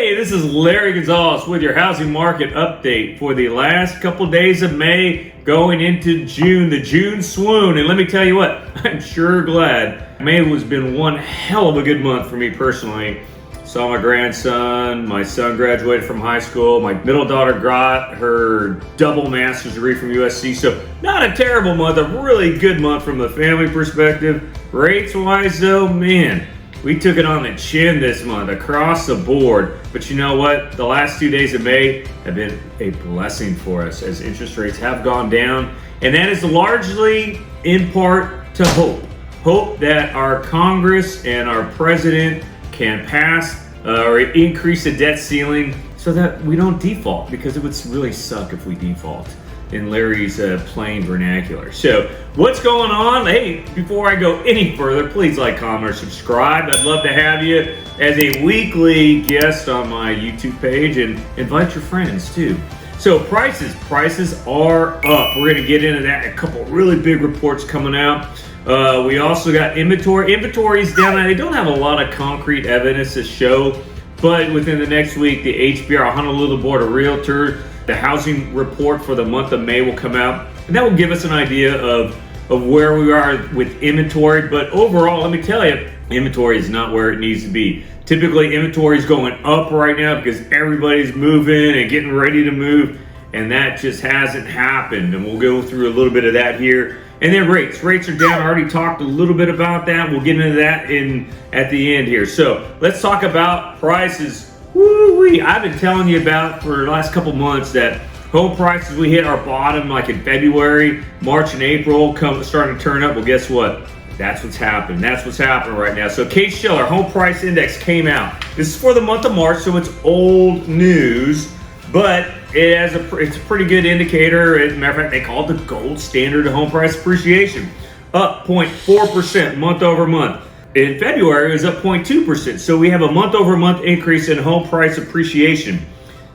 Hey, this is Larry Gonzales with your housing market update for the last couple days of May going into June, the June swoon. And let me tell you what, I'm sure glad. May has been one hell of a good month for me personally. Saw my grandson, my son graduated from high school, my middle daughter got her double master's degree from USC. So not a terrible month, a really good month from the family perspective. Rates wise though, man, we took it on the chin this month across the board. But you know what? The last 2 days of May have been a blessing for us as interest rates have gone down. And that is largely in part to hope. Hope that our Congress and our president can pass or increase the debt ceiling so that we don't default, because it would really suck if we default in Larry's plain vernacular. So what's going on? Hey, before I go any further, please like, comment, or subscribe. I'd love to have you as a weekly guest on my YouTube page, and invite your friends too. So prices are up. We're gonna get into that. A couple really big reports coming out. We also got inventory. Inventory's down. They don't have a lot of concrete evidence to show, but within the next week, the HBR, Honolulu Board of Realtor, the housing report for the month of May will come out, and that will give us an idea of where we are with inventory. But overall, let me tell you, inventory is not where it needs to be. Typically, inventory is going up right now because everybody's moving and getting ready to move, and that just hasn't happened. And we'll go through a little bit of that here. And then rates are down. I already talked a little bit about that. We'll get into that at the end here. So let's talk about prices. Woo-wee. I've been telling you about for the last couple months that home prices, we hit our bottom like in February, March and April, starting to turn up. Well, guess what? That's what's happening. That's what's happening right now. So Case-Shiller Home Price Index came out. This is for the month of March, so it's old news, but it's a pretty good indicator. As a matter of fact, they call it the gold standard of home price appreciation. Up 0.4% month over month. In February, it was up 0.2%. So we have a month over month increase in home price appreciation.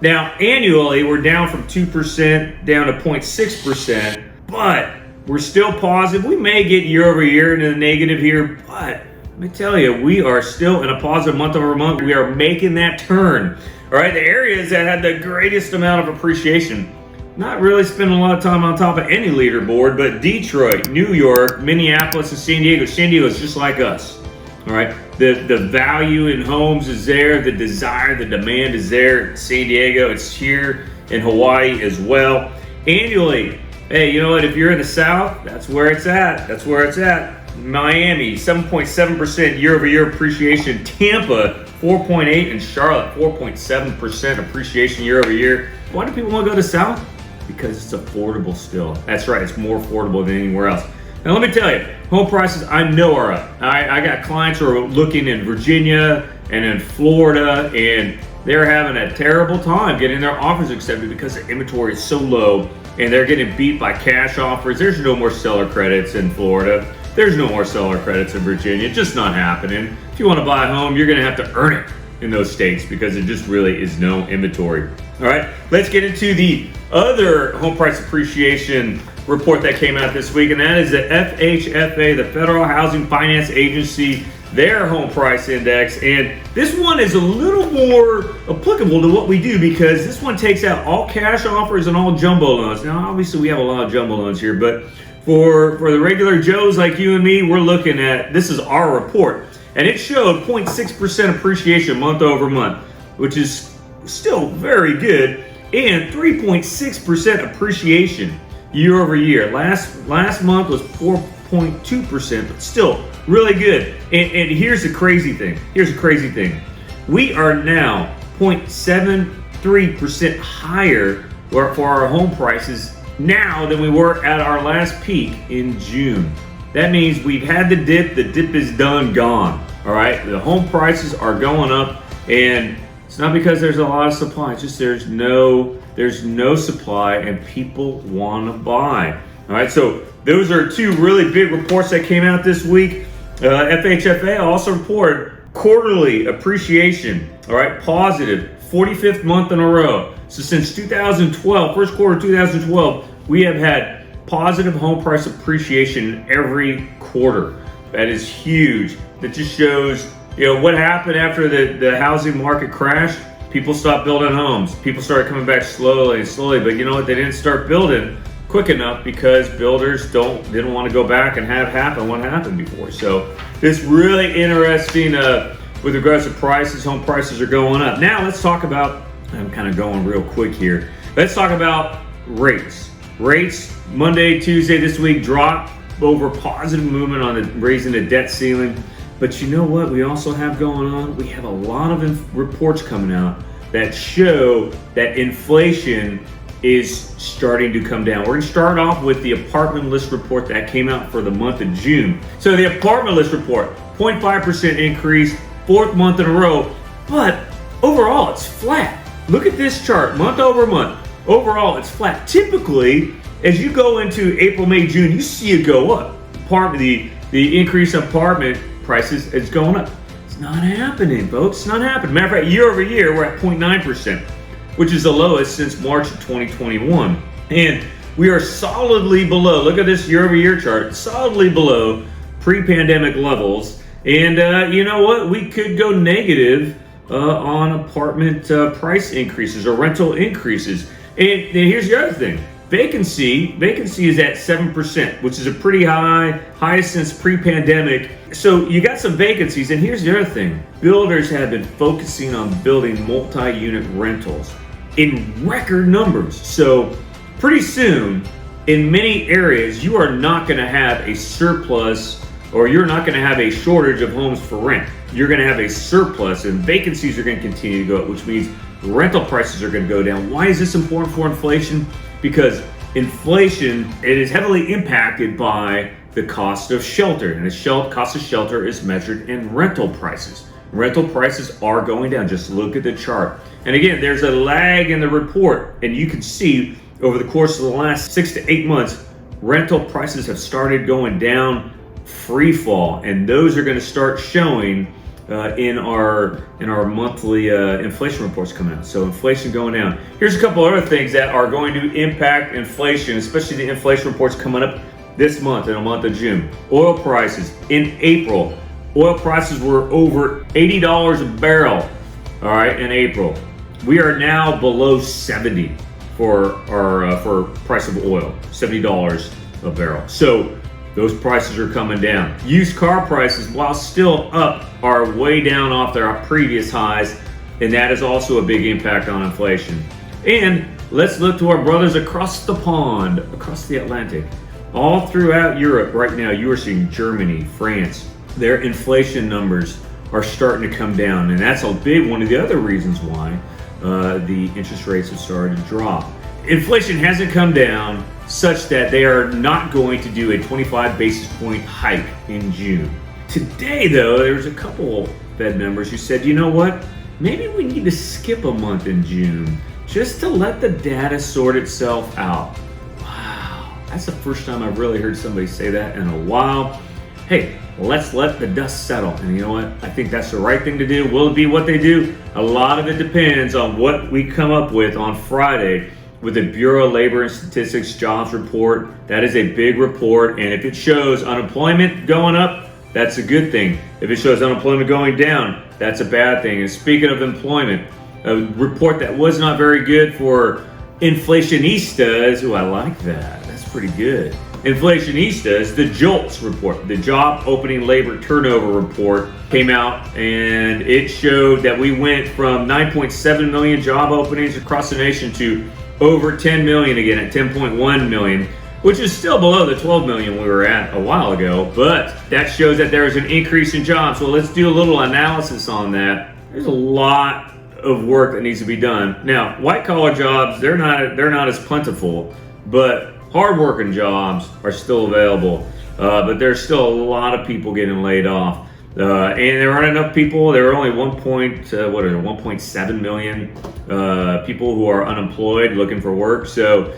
Now, annually, we're down from 2% down to 0.6%, but we're still positive. We may get year over year into the negative here, but let me tell you, we are still in a positive month over month. We are making that turn. All right, the areas that had the greatest amount of appreciation, not really spending a lot of time on top of any leaderboard, but Detroit, New York, Minneapolis, and San Diego. San Diego is just like us. All right, the value in homes is there, the desire, the demand is there in San Diego. It's here in Hawaii as well. Annually, hey, you know what? If you're in the South, that's where it's at. That's where it's at. Miami, 7.7% year-over-year appreciation. Tampa, 4.8%, and Charlotte, 4.7% appreciation year-over-year. Why do people want to go to the South? Because it's affordable still. That's right, it's more affordable than anywhere else. Now let me tell you, home prices I know are up. I got clients who are looking in Virginia and in Florida, and they're having a terrible time getting their offers accepted because the inventory is so low, and they're getting beat by cash offers. There's no more seller credits in Florida. There's no more seller credits in Virginia. Just not happening. If you want to buy a home, you're going to have to earn it in those states because there just really is no inventory. All right, let's get into the other home price appreciation report that came out this week, and that is the FHFA, the Federal Housing Finance Agency, their home price index. And this one is a little more applicable to what we do because this one takes out all cash offers and all jumbo loans. Now, obviously, we have a lot of jumbo loans here, but for the regular Joes like you and me, we're looking at, this is our report, and it showed 0.6% appreciation month over month, which is still very good, and 3.6% appreciation year over year. Last month was 4.2%, but still really good. And here's the crazy thing. We are now 0.73% higher for our home prices now than we were at our last peak in June. That means we've had the dip is gone. All right, the home prices are going up, and it's not because there's a lot of supply, it's just there's no supply and people want to buy. All right, so those are two really big reports that came out this week. FHFA also reported quarterly appreciation, all right, positive, 45th month in a row. So since 2012, first quarter 2012, we have had positive home price appreciation every quarter. That is huge. That just shows, what happened after the housing market crashed. People stopped building homes. People started coming back slowly and slowly, but you know what? They didn't start building quick enough because builders didn't want to go back and have happen what happened before. So it's really interesting with regards to prices. Home prices are going up. Now let's talk about, I'm kind of going real quick here. Let's talk about rates. Rates Monday, Tuesday this week dropped over positive movement on the raising the debt ceiling. But you know what we also have going on? We have a lot of reports coming out that show that inflation is starting to come down. We're going to start off with the apartment list report that came out for the month of June. So the apartment list report, 0.5% increase, fourth month in a row, but overall it's flat. Look at this chart, month over month. Overall it's flat. Typically, as you go into April, May, June, you see it go up. The increase in apartment prices is going up. It's not happening, folks. It's not happening. Matter of fact, year over year, we're at 0.9%, which is the lowest since March of 2021. And we are solidly below, look at this year over year chart, solidly below pre-pandemic levels. And you know what? We could go negative on apartment price increases or rental increases. And here's the other thing. Vacancy is at 7%, which is a pretty highest since pre-pandemic. So you got some vacancies, and here's the other thing. Builders have been focusing on building multi-unit rentals in record numbers. So pretty soon, in many areas, you are not going to have a surplus, or you're not going to have a shortage of homes for rent. You're going to have a surplus, and vacancies are going to continue to go up, which means rental prices are going to go down. Why is this important for inflation? Because inflation, it is heavily impacted by the cost of shelter, and the cost of shelter is measured in rental prices. Rental prices are going down. Just look at the chart. And again, there's a lag in the report, and you can see over the course of the last 6 to 8 months, rental prices have started going down, free fall, and those are going to start showing in our monthly inflation reports coming out. So inflation going down. Here's a couple other things that are going to impact inflation, especially the inflation reports coming up this month, in the month of June. Oil prices in April. Oil prices were over $80 a barrel. All right, in April, we are now below 70 for our for price of oil, $70 a barrel. So those prices are coming down. Used car prices, while still up, are way down off their previous highs, and that is also a big impact on inflation. And let's look to our brothers across the pond, across the Atlantic. All throughout Europe right now, you are seeing Germany, France, their inflation numbers are starting to come down, and that's a big one of the other reasons why the interest rates have started to drop. Inflation hasn't come down such that they are not going to do a 25 basis point hike in June. Today, though, there was a couple Fed members who said, you know what, maybe we need to skip a month in June just to let the data sort itself out. Wow, that's the first time I've really heard somebody say that in a while. Hey, let's let the dust settle. And you know what? I think that's the right thing to do. Will it be what they do? A lot of it depends on what we come up with on Friday with the Bureau of Labor and Statistics jobs report. That is a big report. And if it shows unemployment going up, that's a good thing. If it shows unemployment going down, that's a bad thing. And speaking of employment, a report that was not very good for inflationistas. Ooh, I like that. That's pretty good. Inflationistas, the JOLTS report, the Job Opening Labor Turnover report, came out, and it showed that we went from 9.7 million job openings across the nation to over 10 million again at 10.1 million, which is still below the 12 million we were at a while ago, but that shows that there is an increase in jobs. So let's do a little analysis on that. There's a lot of work that needs to be done. Now, white collar jobs, they're not as plentiful, but hard-working jobs are still available, but there's still a lot of people getting laid off. And there aren't enough people. There are only 1.7 million people who are unemployed looking for work. So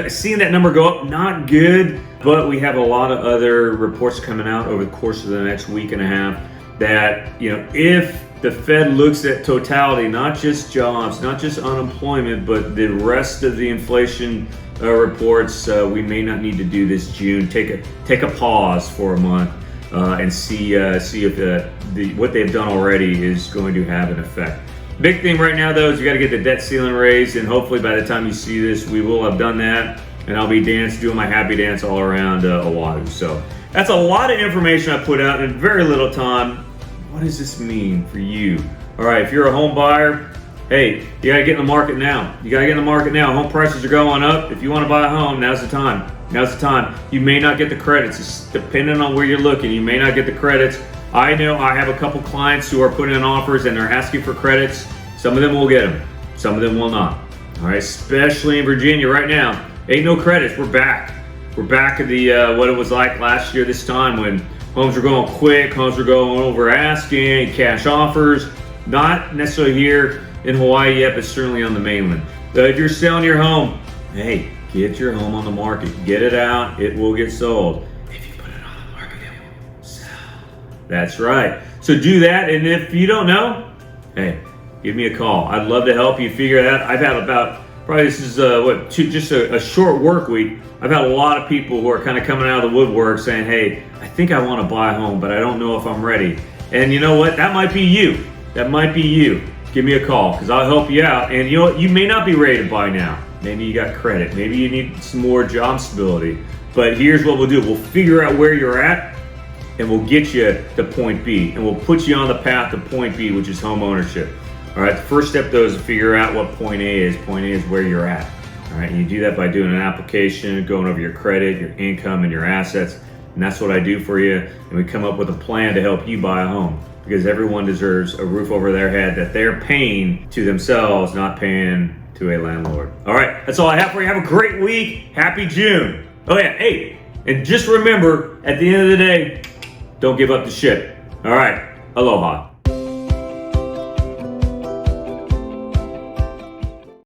seeing that number go up, not good, but we have a lot of other reports coming out over the course of the next week and a half that, you know, if the Fed looks at totality, not just jobs, not just unemployment, but the rest of the inflation reports, we may not need to do this June. Take a pause for a month and see if what they've done already is going to have an effect. Big thing right now though is you got to get the debt ceiling raised, and hopefully by the time you see this, we will have done that, and I'll be doing my happy dance all around Oahu. So that's a lot of information I put out in very little time. What does this mean for you? All right, if you're a home buyer, hey, you gotta get in the market now. You gotta get in the market now. Home prices are going up. If you want to buy a home, now's the time. Now's the time. You may not get the credits. It's depending on where you're looking. You may not get the credits. I know I have a couple clients who are putting in offers and they're asking for credits. Some of them will get them. Some of them will not. All right, especially in Virginia right now. Ain't no credits. We're back. We're back at the what it was like last year this time when homes were going quick, homes were going over asking, cash offers. Not necessarily here in Hawaii yet, but certainly on the mainland. If you're selling your home, hey, get your home on the market. Get it out. It will get sold. If you put it on the market, it will sell. That's right. So do that. And if you don't know, hey, give me a call. I'd love to help you figure it out. I've had about, probably this is just a short work week. I've had a lot of people who are kind of coming out of the woodwork saying, hey, I think I want to buy a home, but I don't know if I'm ready. And you know what? That might be you. That might be you. Give me a call because I'll help you out. And you know what? You may not be ready to buy now. Maybe you got credit. Maybe you need some more job stability. But here's what we'll do. We'll figure out where you're at and we'll get you to point B. And we'll put you on the path to point B, which is home ownership. All right, the first step though is to figure out what point A is. Point A is where you're at. All right, and you do that by doing an application, going over your credit, your income, and your assets. And that's what I do for you. And we come up with a plan to help you buy a home. Because everyone deserves a roof over their head that they're paying to themselves, not paying to a landlord. All right, that's all I have for you. Have a great week. Happy June. Oh yeah, hey, and just remember, at the end of the day, don't give up the ship. All right, aloha.